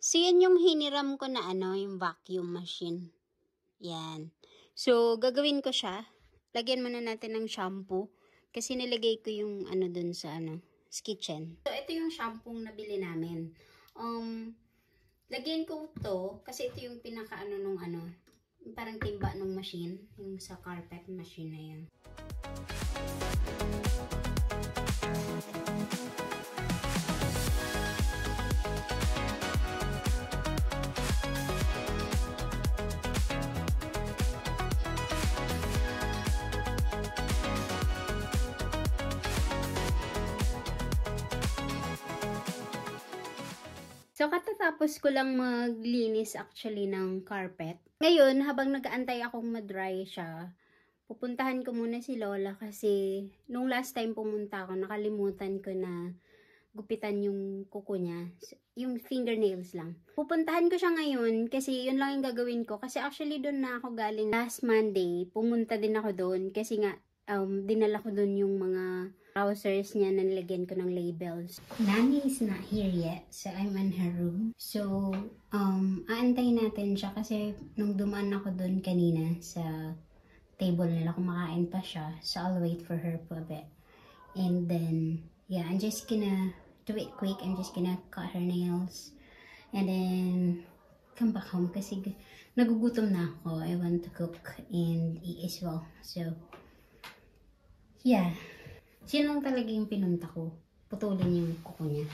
So, yan yung hiniram ko na yung vacuum machine. Yan. So, gagawin ko siya. Lagyan muna natin ng shampoo. Kasi nilagay ko yung dun sa sa kitchen. So, ito yung shampoo na nabili namin. Lagyan ko to kasi ito yung pinaka nung parang timba ng machine. Yung sa carpet machine na yan. So, katatapos ko lang maglinis actually ng carpet. Ngayon, habang nag-aantay akong ma-dry siya, pupuntahan ko muna si Lola kasi nung last time pumunta ako, nakalimutan ko na gupitan yung kuko niya. Yung fingernails lang. Pupuntahan ko siya ngayon kasi yun lang yung gagawin ko. Kasi actually doon na ako galing last Monday. Pumunta din ako doon kasi nga dinala ko doon yung mga trousers niya na nilagyan ko ng labels. Nani is not here yet, so I'm in her room. So, aantayin natin siya kasi nung dumaan ako doon kanina sa table nila, kumakain pa siya. So, I'll wait for her for a bit. And then, yeah, I'm just gonna do it quick. I'm just gonna cut her nails. And then, come back home kasi nagugutom na ako. I want to cook and eat as well. So, yeah. Siya lang talaga yung pinunta ko. Putulin yung kuko niya.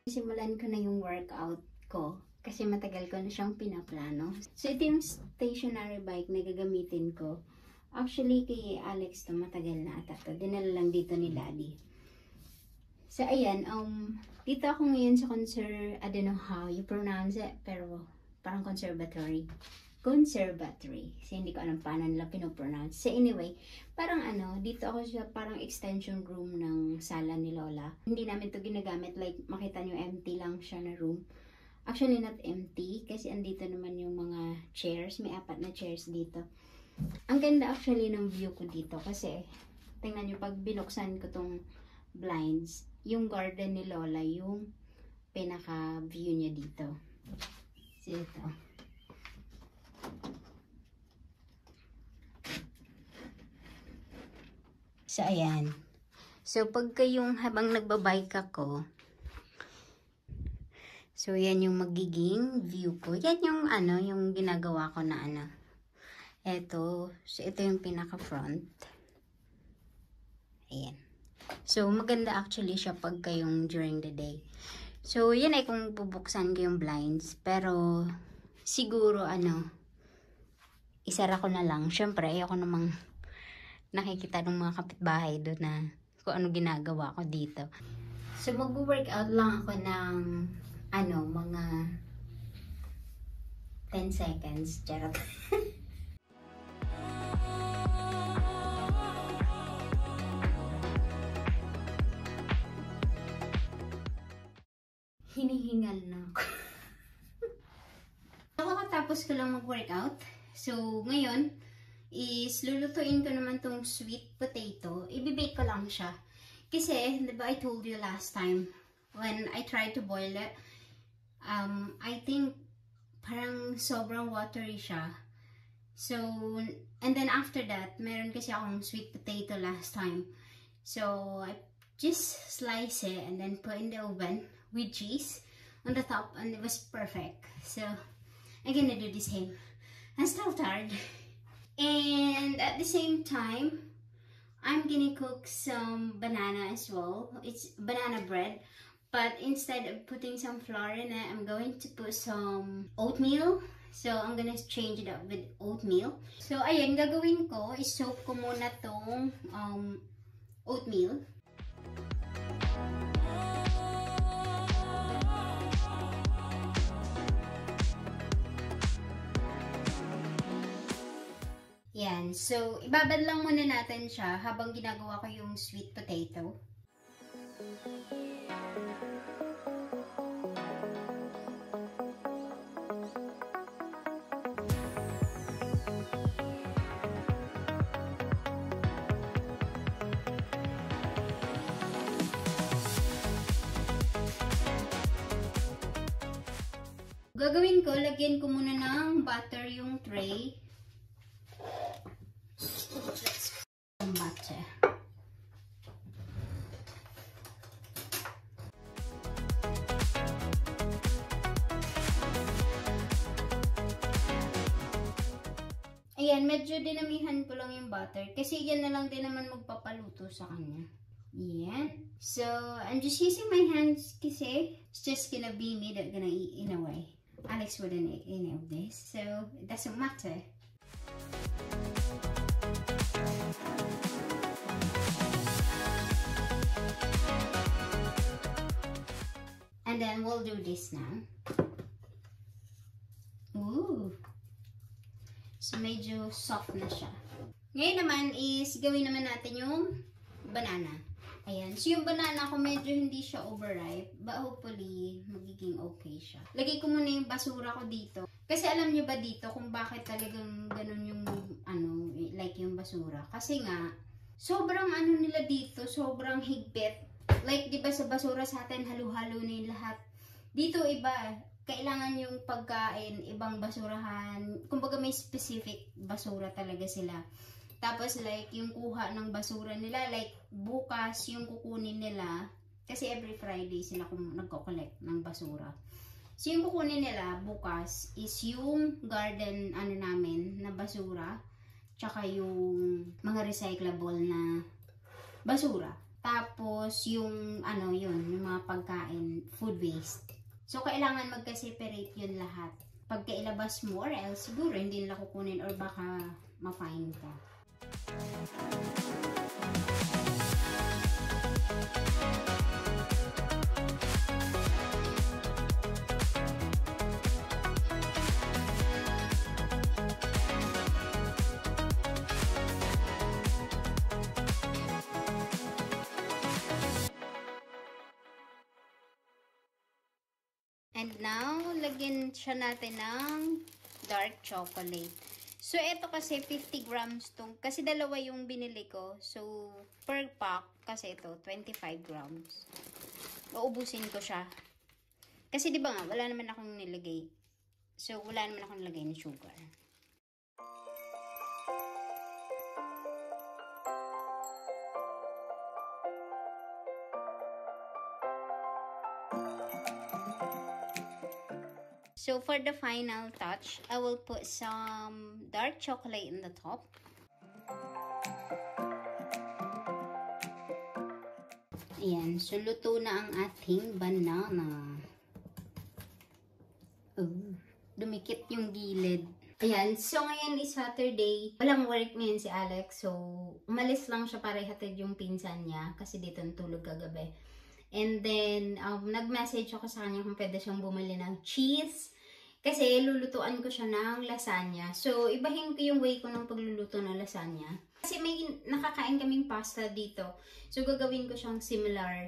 Simulan ko na yung workout ko kasi matagal ko na siyang pinaplano. So, ito yung stationary bike na gagamitin ko. Actually, kay Alex to matagal na ata to. Dinala lang dito ni Daddy. So, ayan. Dito ako ngayon sa I don't know how you pronounce it, pero parang conservatory. Conservatory. Kasi hindi ko alam paano nila pinopronounce. So, anyway, parang dito ako sa parang extension room ng sala ni Lola. Hindi namin to ginagamit. Like, makita nyo, empty lang siya na room. Actually, not empty. Kasi andito naman yung mga chairs. May 4 na chairs dito. Ang ganda actually ng view ko dito kasi tingnan nyo pag binuksan ko tong blinds, yung garden ni Lola yung pinaka view niya dito. So ito. So ayan. So pagka yung habang nagbabike ako, so yan yung magiging view ko. Yan yung yung ginagawa ko na Ito, so ito yung pinaka-front. Ayan. So, maganda actually siya pagka yung during the day. So, yan ay kung bubuksan ko yung blinds. Pero, siguro isara ko na lang. Siyempre, ayoko namang nakikita ng mga kapitbahay doon na kung ano ginagawa ko dito. So, mag-workout lang ako ng mga 10 seconds. Charot. Hinihingal na ako. Kakatapos ko lang mag-workout. So, ngayon, is lulutuin ko naman tong sweet potato. Ibibake ko lang siya. Kasi, diba I told you last time, when I tried to boil it, I think parang sobrang watery siya. So, and then after that, meron kasi akong sweet potato last time. So, I just slice it and then put in the oven with cheese on the top, and it was perfect. So I'm gonna do the same. I'm still tired, and at the same time I'm gonna cook some banana as well. It's banana bread, but instead of putting some flour in it, I'm going to put some oatmeal. So I'm gonna change it up with oatmeal. So ayan, gagawin ko is soak ko muna tong oatmeal. Yan. So, ibabad lang muna natin siya habang ginagawa ko yung sweet potato. Gagawin ko, lagyan ko muna ng butter yung tray. Let's put some butter. Ayan, medyo dinamihan ko lang yung butter. Kasi yan na lang din naman magpapaluto sa kanya. Ayan. So, I'm just using my hands kasi it's just gonna be me that gonna eat in a way. Alex wouldn't eat any of this. So, it doesn't matter. And then, we'll do this now. Ooh. So, medyo soft na siya. Ngayon naman is, gawin naman natin yung banana. Ayan. So, yung banana ko medyo hindi siya overripe. But hopefully, magiging okay siya. Lagay ko muna yung basura ko dito. Kasi alam nyo ba dito kung bakit talagang ganun yung, like yung basura? Kasi nga, sobrang nila dito, sobrang higpit. Like, di ba sa basura sa atin, halo-halo na yung lahat. Dito iba, kailangan yung pagkain, ibang basurahan. Kumbaga may specific basura talaga sila. Tapos like, yung kuha ng basura nila, like bukas yung kukunin nila. Kasi every Friday sila nagko-collect ng basura. So yung kukunin nila bukas is yung garden namin na basura. Tsaka yung mga recyclable na basura. Tapos yung yung mga pagkain, food waste. So kailangan magka-separate yun lahat. Pagka ilabas mo or else siguro hindi nila kukunin or baka ma-fine ka. And now, lagyan siya natin ng dark chocolate. So, ito kasi 50 grams tong, kasi dalawa yung binili ko. So, per pack, kasi ito, 25 grams. Uubusin ko siya. Kasi di ba nga, wala naman akong nilagay. So, wala naman akong nilagay na sugar. So, for the final touch, I will put some dark chocolate in the top. Ayan. So, luto na ang ating banana. Oh, dumikit yung gilid. Ayan. So, ngayon is Saturday. Walang work ngayon si Alex. So, umalis lang siya para ihatid yung pinsan niya. Kasi dito natulog kagabi. And then, nag-message ako sa kanya kung pwede siyang bumili ng cheese. Kasi lulutuan ko siya ng lasagna. So, ibahin ko yung way ko ng pagluluto ng lasagna. Kasi may nakakain kaming pasta dito. So, gagawin ko siyang similar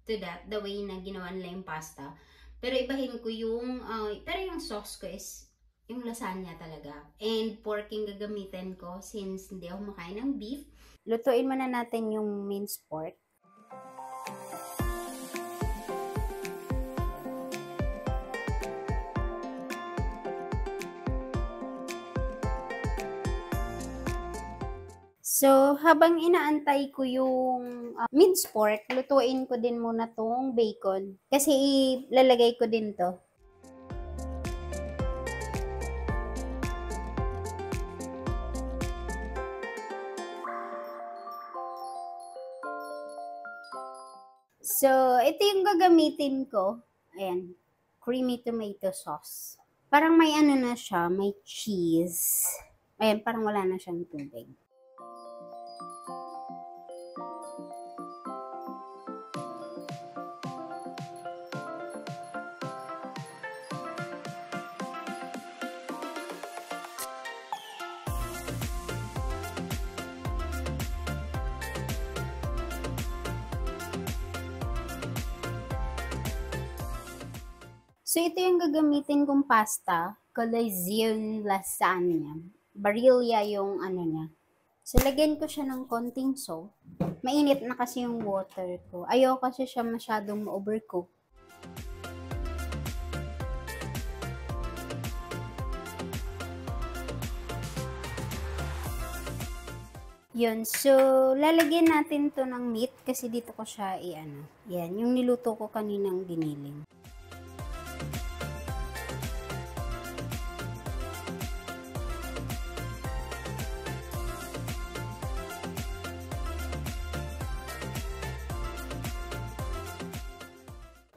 to that, the way na ginawa nila yung pasta. Pero ibahin ko yung, pero yung sauce ko is yung lasagna talaga. And pork yung gagamitin ko since hindi ako makain ng beef. Lutuin muna natin yung minced pork. So, habang inaantay ko yung minced pork, lutuin ko din muna tong bacon. Kasi ilalagay ko din to. So, ito yung gagamitin ko. Ayan, creamy tomato sauce. Parang may na siya, may cheese. Ayan, parang wala na siyang tubig. So, ito yung gagamitin kong pasta. Calazione lasagna. Barilla yung niya. So, lagyan ko siya ng konting salt. Mainit na kasi yung water ko. Ayaw kasi siya masyadong ma-overcook. Yun. So, lalagyan natin to ng meat kasi dito ko siya i-ano. Yan, yung niluto ko kaninang giniling.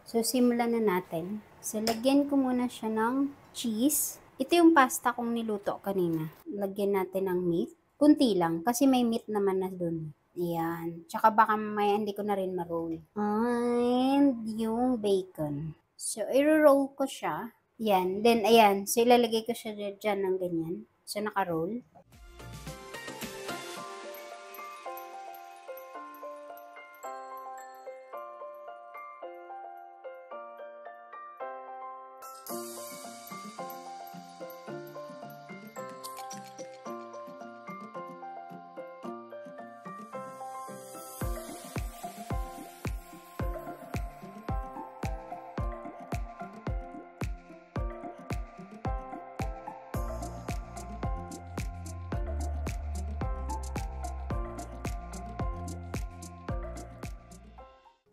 So, simulan na natin. So, lagyan ko muna siya ng cheese. Ito yung pasta kong niluto kanina. Lagyan natin ng meat. Kunti lang, kasi may meat naman na dun. Ayan. Tsaka baka mamaya hindi ko na rin ma-roll. And yung bacon. So, i-roll ko siya. Yan. Then, ayan. So, ilalagay ko siya dyan ng ganyan. So, naka-roll.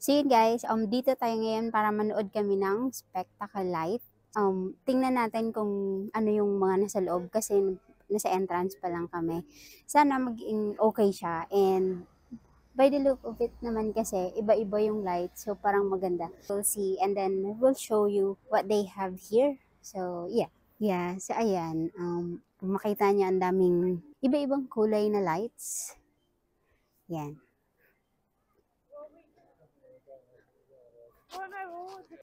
So yun guys, dito tayo ngayon para manood kami ng spectacle light. Tingnan natin kung ano yung mga nasa loob kasi nasa entrance pa lang kami. Sana maging okay siya, and by the look of it naman kasi iba-iba yung light, so parang maganda. We'll see and then we'll show you what they have here. So yeah. Yeah, so ayan, kung makita niyo ang daming iba-ibang kulay na lights. Yan.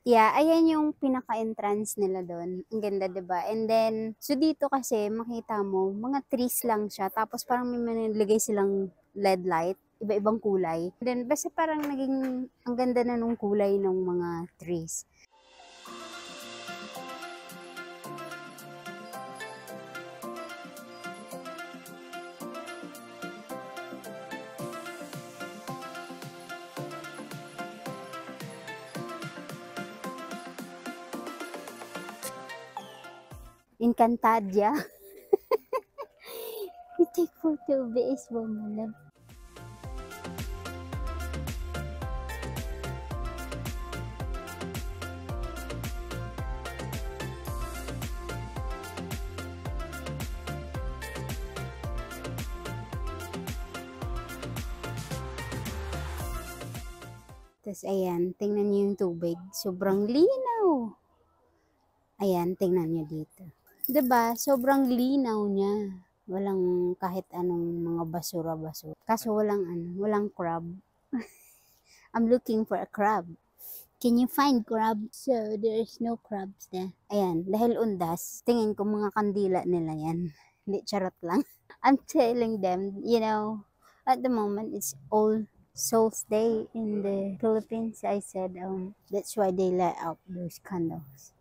Yeah, ayan yung pinaka-entrance nila doon. Ang ganda, diba? And then, so dito kasi, makita mo, mga trees lang siya. Tapos parang may manilagay silang LED light, iba-ibang kulay. And then, basta parang naging, ang ganda na nung kulay ng mga trees. Encantadia. You take photo of the is woman. Tapos ayan, tingnan niyo yung tubig. Sobrang linaw. Ayan, tingnan niyo dito. 'Di ba? Sobrang linaw niya. Walang kahit anong mga basura-basura. Kaso walang crab. I'm looking for a crab. Can you find crab? So, there is no crabs there. Ayan, dahil undas, tingin ko mga kandila nila yan. Hindi, charot lang. I'm telling them, you know, at the moment, it's All Souls Day in the Philippines. I said, that's why they let out those candles.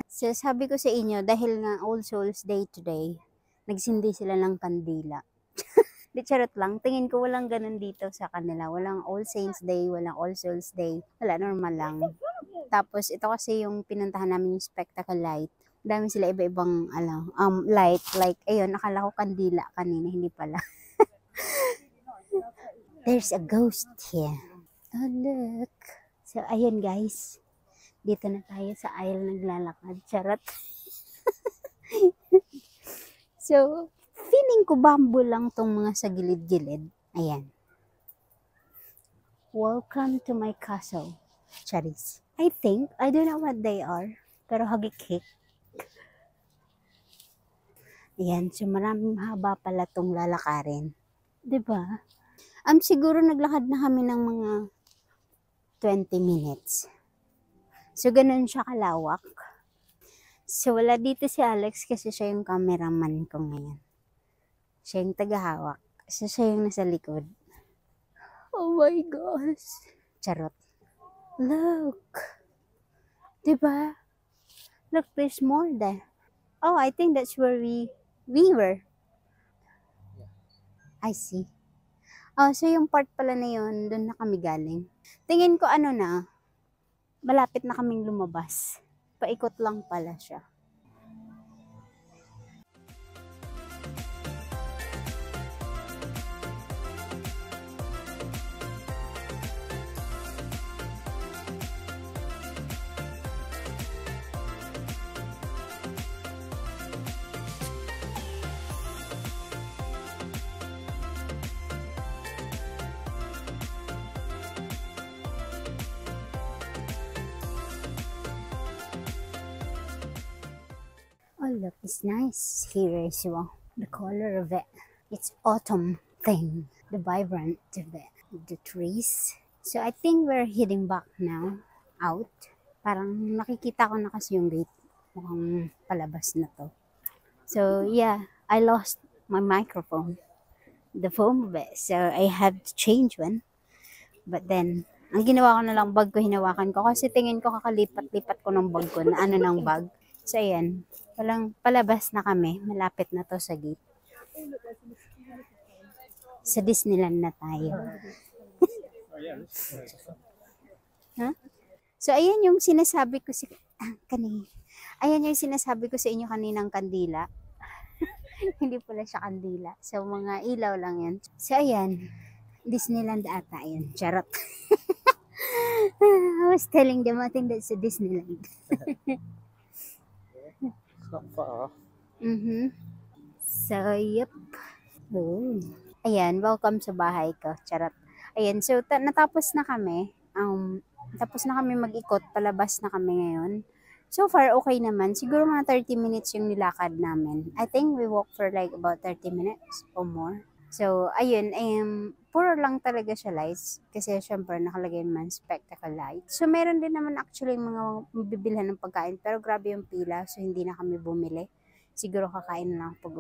So, sabi ko sa inyo, dahil nga All Souls Day today, nagsindi sila ng kandila. Di, charot lang. Tingin ko walang ganun dito sa kanila. Walang All Saints Day, walang All Souls Day. Wala, normal lang. Tapos, ito kasi yung pinuntahan namin yung spectacle light. Dami sila iba-ibang, light. Like, ayun, nakala ko kandila kanina, hindi pala. There's a ghost here. Oh, look. So, ayun guys. Dito na tayo sa aisle naglalakad. Charot. So, feeling ko bamboo lang tong mga sa gilid-gilid. Ayan. Welcome to my castle. Charis. I don't know what they are. Pero hagik-hik. Ayan. So, maraming haba pala tong lalakarin. Diba? Siguro naglakad na kami ng mga 20 minutes. So, ganun siya kalawak. So, wala dito si Alex kasi siya yung cameraman ko ngayon. Siya yung tagahawak. So, siya yung nasa likod. Oh my gosh. Charot. Look. Diba? Look, there's more there. Oh, I think that's where we were. I see. Oh, so yung part pala na yun, doon na kami galing. Tingin ko malapit na kaming lumabas. Paikot lang pala siya. look, it's nice here as well. The color of it. It's autumn thing. The vibrant of it. The trees. So I think we're heading back now. Out. Parang nakikita ko na kasi yung gate. Mukhang palabas na to. So yeah, I lost my microphone. The foam of it. So I have to change one. But then, ang ginawa ko na lang, bag ko hinawakan ko. Kasi tingin ko kakalipat-lipat ko ng bag ko na ano ng bag. So ayan, walang palabas na kami. Malapit na to sa gate. Sa Disneyland na tayo. Huh? So ayan yung sinasabi ko ayan yung sinasabi ko sa inyo kaninang kandila. Hindi pala siya kandila. So mga ilaw lang yan. So ayan, Disneyland ata yan. Charot. I was telling them I think that's a Disneyland. Not far. So, yep. Oh. Ayan, welcome sa bahay ko. Charot. Ayan, so natapos na kami. Tapos na kami mag-ikot. Palabas na kami ngayon. So far, okay naman. Siguro mga 30 minutes yung nilakad namin. I think we walked for like about 30 minutes or more. So, ayun, puro lang talaga siya lights. Kasi syempre, nakalagay naman spectacle lights. So, meron din naman actually mga bibilhan ng pagkain. Pero grabe yung pila, so hindi na kami bumili. Siguro kakain na lang pag